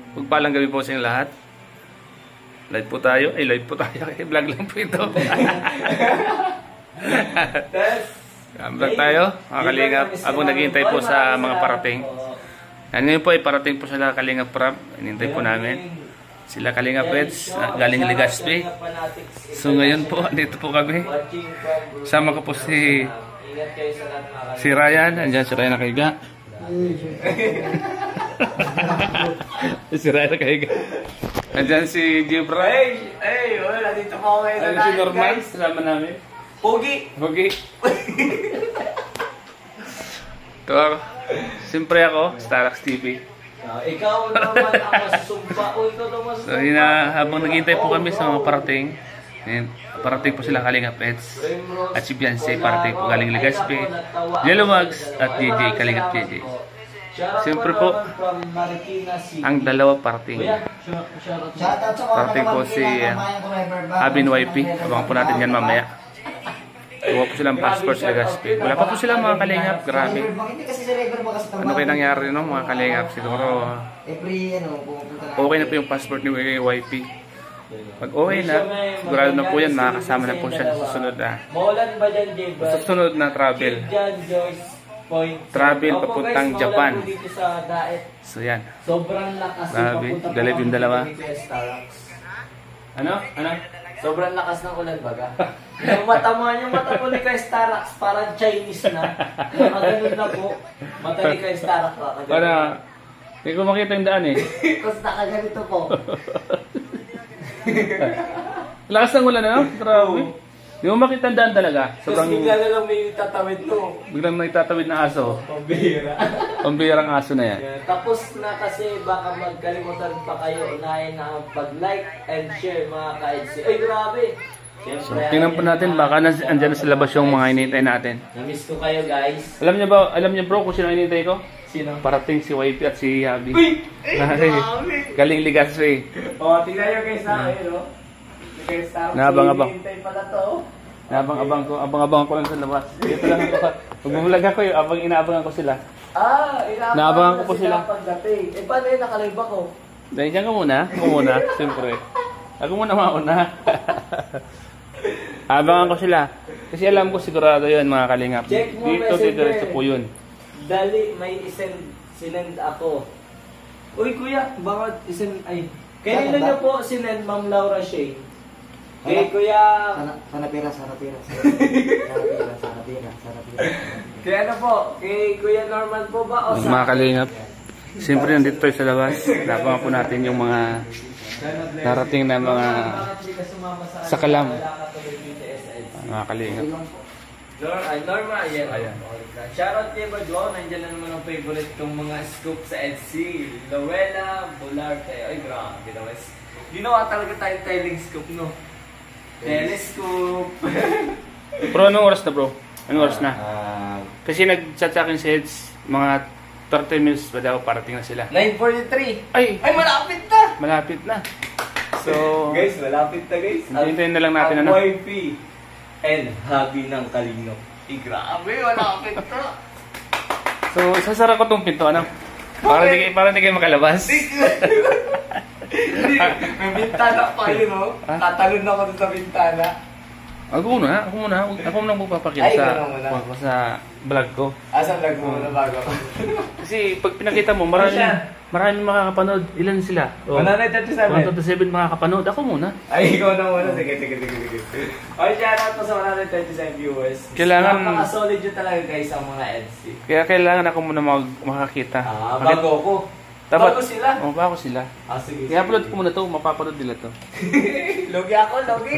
Pagpalang gabi po sa inyo lahat. Live po tayo. Live po tayo. Vlog lang po ito. Vlog tayo. Mga kalingap. Habang naghihintay po sa mga parating. Ngayon po ay parating po sila Kalingap Prab. Hinintay po namin. Sila Kalingap Pets. Galing Legazpi. So ngayon po, dito po kami. Sama ko po si Ryan. Andiyan si Ryan nakahiga. Si Ryan nakahiga. Andiyan si Jibra. Wala dito po ako ngayon. Andiyan si Norman. Salamat namin. Pogi. Ito ako. Siyempre ako, Starax TV. Ikaw naman ako susumpa. Ikaw naman susumpa. So yun na, habang naghihintay po kami sa mga parating. Parating po sila Kalingap Pets. At si Beyonce parating po galing Legazpi. Jello Mags at JJ Kalingap JJ. Siyempre po, ang dalawa parating. Parating po si Abin YP. Abangan po natin yan mamaya. Gawa po silang passport sa Legazpi. Wala pa po sila mga Kalingap. Grabe. Ano kayo nangyari no mga Kalingap? Siguro okay na po yung passport ni YP. Pag okay na, sigurado na po yan, makakasama na po siya sa susunod na susunod na travel. Travel papuntang Japan. So yan. Sobrang lakas. Grabe, galib yung dalawa. Ano? Sobrang lakas ng ulan baga. Yung mata mo ni Kay Starax parang Chinese na. Nakaganon na po. Mata ni Kay Starax nakaganon. Para, hindi ko makita yung daan eh. Tapos nakaganito po. Lakas ng ulan ano? Grabe. Hindi mo makita ang daan talaga. Tapos bigla na lang may tatawid to. Biglang may tatawid na aso. Pambihira. Pambihirang aso na yan. Tapos na kasi baka magkalimutan pa kayo unahin na pag-like and share mga ka-EDC. Ay grabe! So, tingnan po natin baka andyan na sa labas yung mga hinihintay natin. Namiss ko kayo guys. Alam niyo bro kung sino hinihintay ko? Sino? Parating si YP at si Yabi. Uy! Ay grabe! Galing Legazpi. Tingnan nyo guys na no? Naabang-abang. Pala to. Abang-abang ko lang sa labas. Dito lang ako. Magbubulag ako yung abang inaabangan ko sila. Naabangan ko po sila. Pagdating. Paano yun nakalive ako? Dahil dyan ka muna. Ako muna, siyempre. Ako muna mauna. Abangan ko sila. Kasi alam ko sigurado yun mga Kalingap. Check mo Dito messenger. po yun. Dali, may sinend ako. Uy kuya, baka isend ay. Kailan niyo po sinend Ma'am Laura Shea? Kay kuya... Sarapira. Kaya ano po, kay Kuya Norman po ba o Mga Kalingap. Siyempre nandito tayo sa labas. Labangan po natin yung mga narating na mga sakalam. Mga Kalingap. Norma, ayan. Shoutout kay Badwaw, nandiyan na naman ang favorite kong mga scoop sa EDC. Lowella, Bularte. Ay, grabe naman. Ginawa talaga tayong telling scoop, no? Telescope. Bro, anong oras na bro? Anong oras na? Kasi nag-chat sa akin si Heads, mga 30 minutes pa daw parating na sila. 9:43. Ay, Malapit na! malapit na. So, Guys, malapit na guys. hintayin na lang natin ang ano. wifey and hubby ng Kalingap. Grabe, malapit na. So, isasara ko tong pinto, ano? Para hindi kayo makalabas. May bintana pa yun, no? Tatalon ako dun sa bintana. Ako muna magpapakita Ay, sa ikaw muna. sa vlog ko. Asa vlog mo na bago? Kasi pag pinakita mo, maraming makakapanood. Ilan sila? 137. 127 makakapanood. Ako muna. Ay, ikaw na muna. Sige. Ay, shoutout po sa 137 viewers. Kailangan- Napaka-solid yun talaga guys ang mga EDC. Kaya kailangan ako muna makakita. Bago ko. Bago sila. Bago sila. Sige. I-upload ko muna to, mapapanood nila to. Logi ako, logi.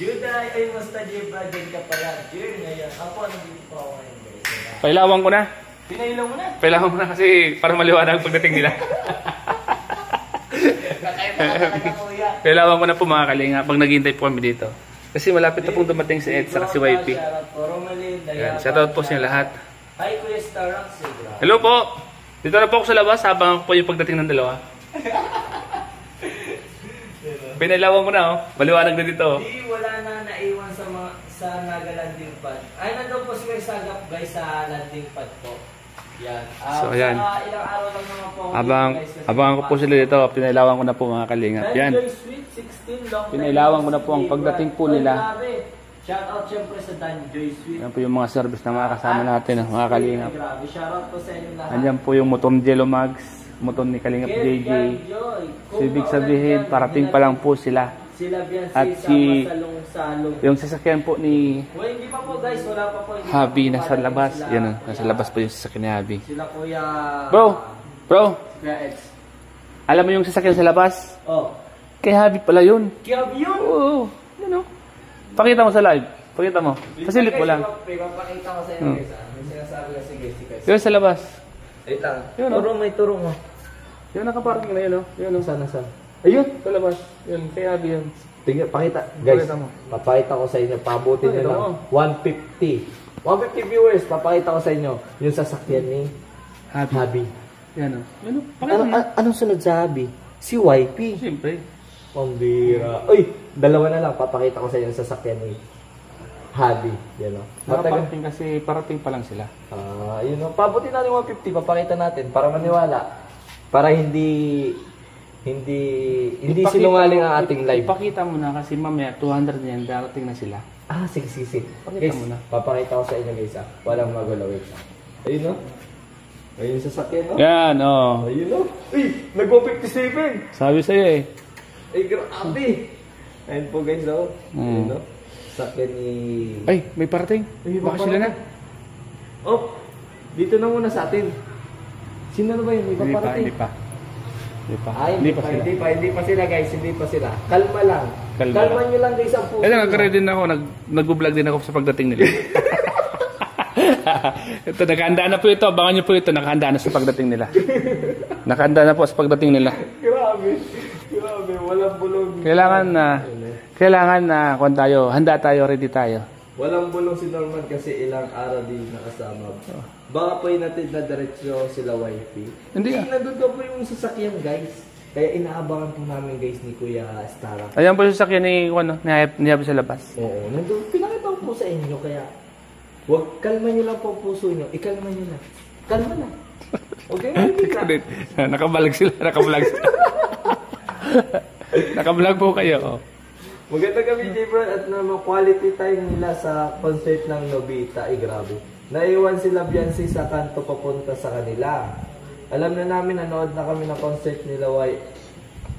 Juday, ay basta Jibra, dyan ka pala. Jir, ngayon. Ako, nandito pa ako ngayon guys. Pailawan ko na. Pinailaw mo na. Pailawan ko na kasi para maliwanag pagdating nila. Kakaiba ka talaga kuya. Pailawan ko na po mga Kalingap pag naghihintay po kami dito. Kasi malapit na pong dumating si Ed sa si YP. Shoutout po, Romalyn, Yan, Dayapa. shoutout po sa inyo lahat. Hi, Kuya Starax. Hello po! Dito na po ako sa labas habang po yung pagdating ng dalawa. Pinailawan ko na oh. Maliwanag na dito oh. Di, wala na naiwan sa Naga landing pad. Ay, nandun po si Kuya Sagap guys sa landing pad po. Yan. So, ayan. Ilang araw lang naman po. Abangan ko po sila dito. Pinailawan ko na po mga kalingap. Yan. Sweet 16 long. Pinailawan ko na po ang pagdating po nila. Shout out syempre sa Danjoy Sweet. Yan po yung mga service na mga kasama natin, mga kalingap. Grabe. Shout out po sa inyo lahat. Andyan po yung motor ni Jello Mags, motor ni Kalingap JJ. So, ibig sabihin, parating pa lang po sila. Sila At Biansi si Salong-Salong. yung sasakyan po ni Well, hindi pa po guys, wala pa po. Habi nasa labas. Yan, nasa labas po yung sasakyan ni Habi. Sila Kuya... Bro, Kuya X. alam mo yung sasakyan sa labas? Oh. Kay Habi pala yun. Kaya yun? Oo, ano? Pakita mo sa live. Pakita mo. Pasilip mo lang. Papakita ko sa inyo guys. May sinasabi na si guys. Yun sa labas. Wait lang. Yun, oh. Turong may turong oh. Yun, nakaparking na yun, oh. Yun, oh. Sana. Ayun, sa labas. Yun, kay Habi yun. Tingnan, pakita. Guys, Pakita mo. papakita ko sa inyo. Pabutin nyo Pakita lang. mo. 150. 150 viewers. Papakita ko sa inyo. Yung sasakyan ni Habi. Habi. Yan, oh. Yun, oh. Pakita mo. Anong sunod sa Habi? Si YP. Siyempre. Pambira. Uy, dalawa na lang. Papakita ko sa inyo yung sasakyan ni Habi. Yan o. Nakaparking kasi parating pa lang sila. Yun o. Pabutin natin 150. Papakita natin para maniwala. Para hindi sinungaling ang ating live. Ipakita mo na kasi mamaya 200 yan, darating na sila. Sige. Pakita Guys, mo na. papakita ko sa inyo guys Walang magulo. Wait. Ayun o. Ayun yung sasakyan o. Yan, oh. Ayun o. Uy, nag-157. Sabi sa'yo eh. Ay, grabe. Ayun po guys o. Ayun o. Sasakyan ni... Ay, may parating. Baka sila na. Oh, dito na muna sa atin. Sino na ba yun? Hindi pa. Ay, Hindi pa sila. Hindi pa sila guys, hindi pa sila. Kalma lang. Kalma nyo lang guys ang puso. Eh, nag-ready din ako. Nag-vlog din ako sa pagdating nila. Ito, nakahanda na po ito. Abangan nyo po ito. Nakahanda na sa pagdating nila. Nakahanda na po sa pagdating nila. Grabe. Walang bulong. Kailangan na kung tayo, handa tayo, ready tayo. Walang bulong si Norman kasi ilang araw din nakasama. Baka po yung natin na diretsyo sila YP. Hindi ah. Nandun ka po yung sasakyan guys. Kaya inaabangan po namin guys ni Kuya Stara. Ayan po yung sasakyan ni Habi sa labas. Oo, nandun. Pinakita ko po sa inyo kaya kalma nyo lang po ang puso nyo. Ikalma nyo lang. Kalma lang. Okay, hindi ka. Nakabalag sila. Nakabalag po kayo. Oh. Maganda kami, J-Bro, at naman quality time nila sa concert ng Nobita. Ay, grabe. Naiwan sila Biansi sa kanto papunta sa kanila. Alam na namin, nanood na kami ng concert nila,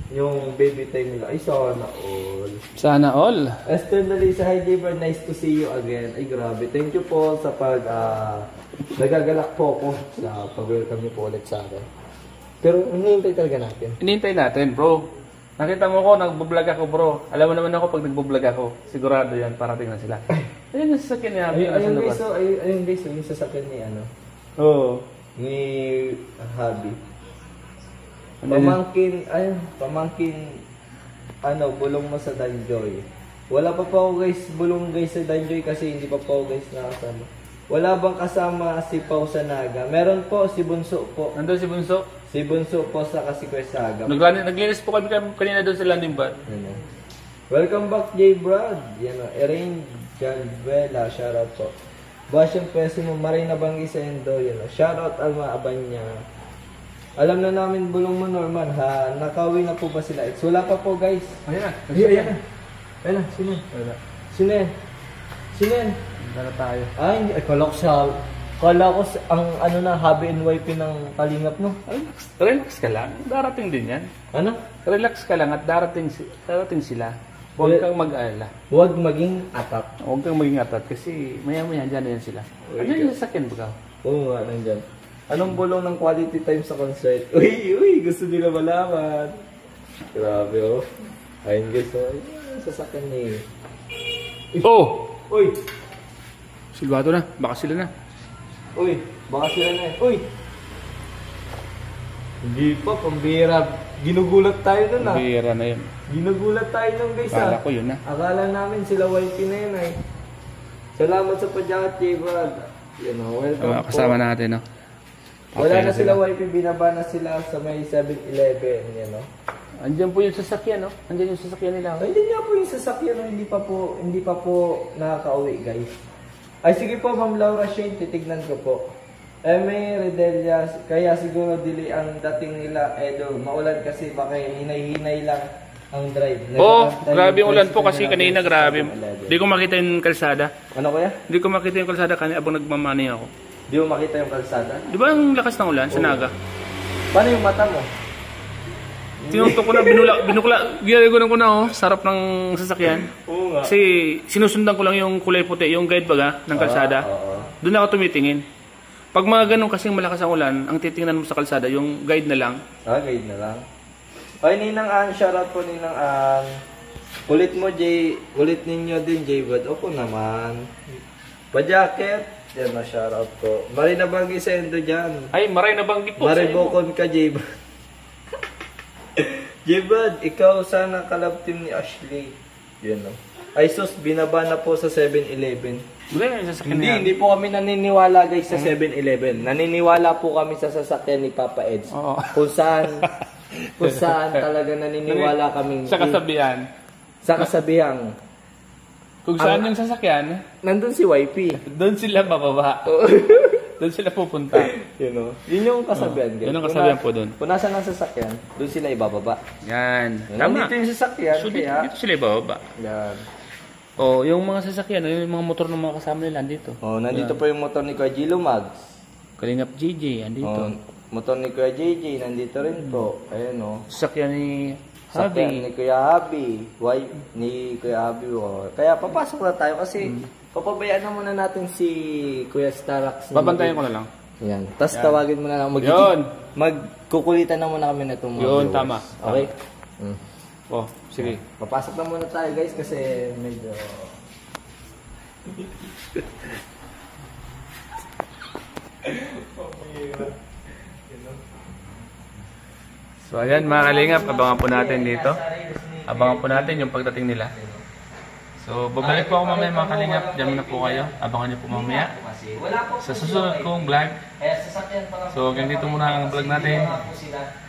yung baby time nila. Ay, sana all. Sana all. Esther Nalisa, hi J-Bro, nice to see you again. Ay, grabe. Thank you po sa nagagalak po ako sa pag-welcome niyo po ulit sa akin. Pero, hinihintay talaga natin. Hinihintay natin, bro. Nakita mo ko, nagbo-vlog ako, bro. Alam mo naman ako pag nagbo-vlog ako. Sigurado yan, parating na sila. Ayun yung sasakyan ni Habi. Ayun guys, yung sasakyan ni Oo. ni Habi. Pamangkin, bulong mo sa Danjoy. Wala pa ako guys, bulong guys sa Danjoy kasi hindi pa ako guys nakasama. Wala bang kasama si Pau sa Naga? Meron po, si Bunso po. Nandun si Bunso? Si Bunso po sa kasi Saga. Naglinis po kami kanina doon sa landing pad. Welcome back, J. Brad. Yan o, Erin Janvela, shoutout po. Basyang Pesimo, Marina Banggi sa Endo, yan o. Shoutout Alma Abanya. Alam na namin bulong mo, Norman, ha? Nakauwi na po ba sila? Wala pa po, guys. Ayan Ayan na, sino? Sino yan? Dala tayo. Hindi. Kala ko ang Habi and YP ng Kalingap, no? Relax ka lang. Darating din yan. Ano? Relax ka lang at darating sila. Huwag kang mag-alala. Huwag maging atat. Huwag kang maging atat kasi maya-maya dyan na yan sila. Ano yung sasakyan ba ka? Oo nga, nandyan. Anong bulong ng quality time sa concert? Uy, gusto nila malaman. Grabe, oh. Ayun guys, oh. Ayun, sasakyan ni... Oh! Uy! Silbato na. Baka sila na. Uy! Baka sila na eh. Uy! Hindi pa, pambira. Ginugulat tayo nun ah. Pambira na yun. Ginugulat tayo nun guys ah. Akala ko yun na. Akala namin sila YP na yun ay. Salamat sa padyakat, J-Brad. Welcome po. Kasama natin, no? Wala na sila YP, binaba na sila sa may 7-Eleven, yan, no? Andiyan po yung sasakyan, no? Andiyan yung sasakyan nila. Ay, hindi nga po yung sasakyan, no? Hindi pa po nakaka-uwi, guys. Ay, sige po, Ma'am Laura Shane, titignan ko po. May Redelia, kaya siguro dili ang dating nila Edo. Maulan kasi baka hinay-hinay lang ang drive. Grabe yung ulan po kasi kanina grabe. Di ko makita yung kalsada. Ano kaya? Di ko makita yung kalsada kanina abang nagmamani ako. Di mo makita yung kalsada? Di ba ang lakas ng ulan sa Naga? Paano yung mata mo? Tinuntok ko na, ginagawa ko na sarap ng sasakyan. Oo nga. Kasi sinusundan ko lang yung kulay puti, yung guide baga ng kalsada. Doon ako tumitingin. Pag mga ganun kasing malakas ang ulan, ang titingnan mo sa kalsada, yung guide na lang. Guide na lang. Ay, Ninang Ann, shoutout po Ninang Ann. Kulit mo, Jay. Kulit ninyo din, Jay Bud. Opo naman. Pa-jacket. Yan na, shoutout ko. Marina Banggi Sendo dyan. Ay, maray na banggi po. Maribokon ka, Jay Bud. Jay Bud, ikaw sana kalab team ni Ashley. Yan o. Ay sus, binaba na po sa 7-Eleven. Hindi po kami naniniwala guys sa 7-Eleven. Naniniwala po kami sa sasakyan ni Papa Eds. Kung saan talaga naniniwala kami. Sa kasabihan. Sa kasabihan. Kung saan yung sasakyan, nandun si YP. doon sila bababa. Doon sila pupunta. Yun yung kasabihan guys. Yun ang kasabihan po doon. Kung nasa ng sasakyan, doon sila ibababa. Yan. Tama. Dito yung sasakyan. So, dito sila ibababa. Yan. Yung mga sasakyan, yung mga motor ng mga kasama nila andito. Nandito pa yung motor ni Kuya Gilo Mags. Kalingap JJ, andito. Motor ni Kuya JJ, nandito rin po. Ayan Sasakyan ni Sasakyan ni Kuya Habi. Ni Kuya Habi. Kaya papasok na tayo kasi papabayaan na muna natin si Kuya Starax. Babantayan ko na lang. Yan. Tapos tawagin mo na lang. Magkukulitan na muna kami na itong mga yun, tama. Okay? Sige. Papasok na muna tayo guys kasi medyo... So ayan mga kalingap, abangan po natin dito. Abangan po natin yung pagdating nila. So babalik po ako mamaya mga kalingap. Diyan muna po kayo. Abangan niyo po mamaya sa susunod kong vlog. So hanggang dito muna ang vlog natin.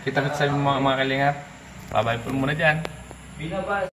Kita-kits sa mga kalingap. Bye-bye po muna dyan.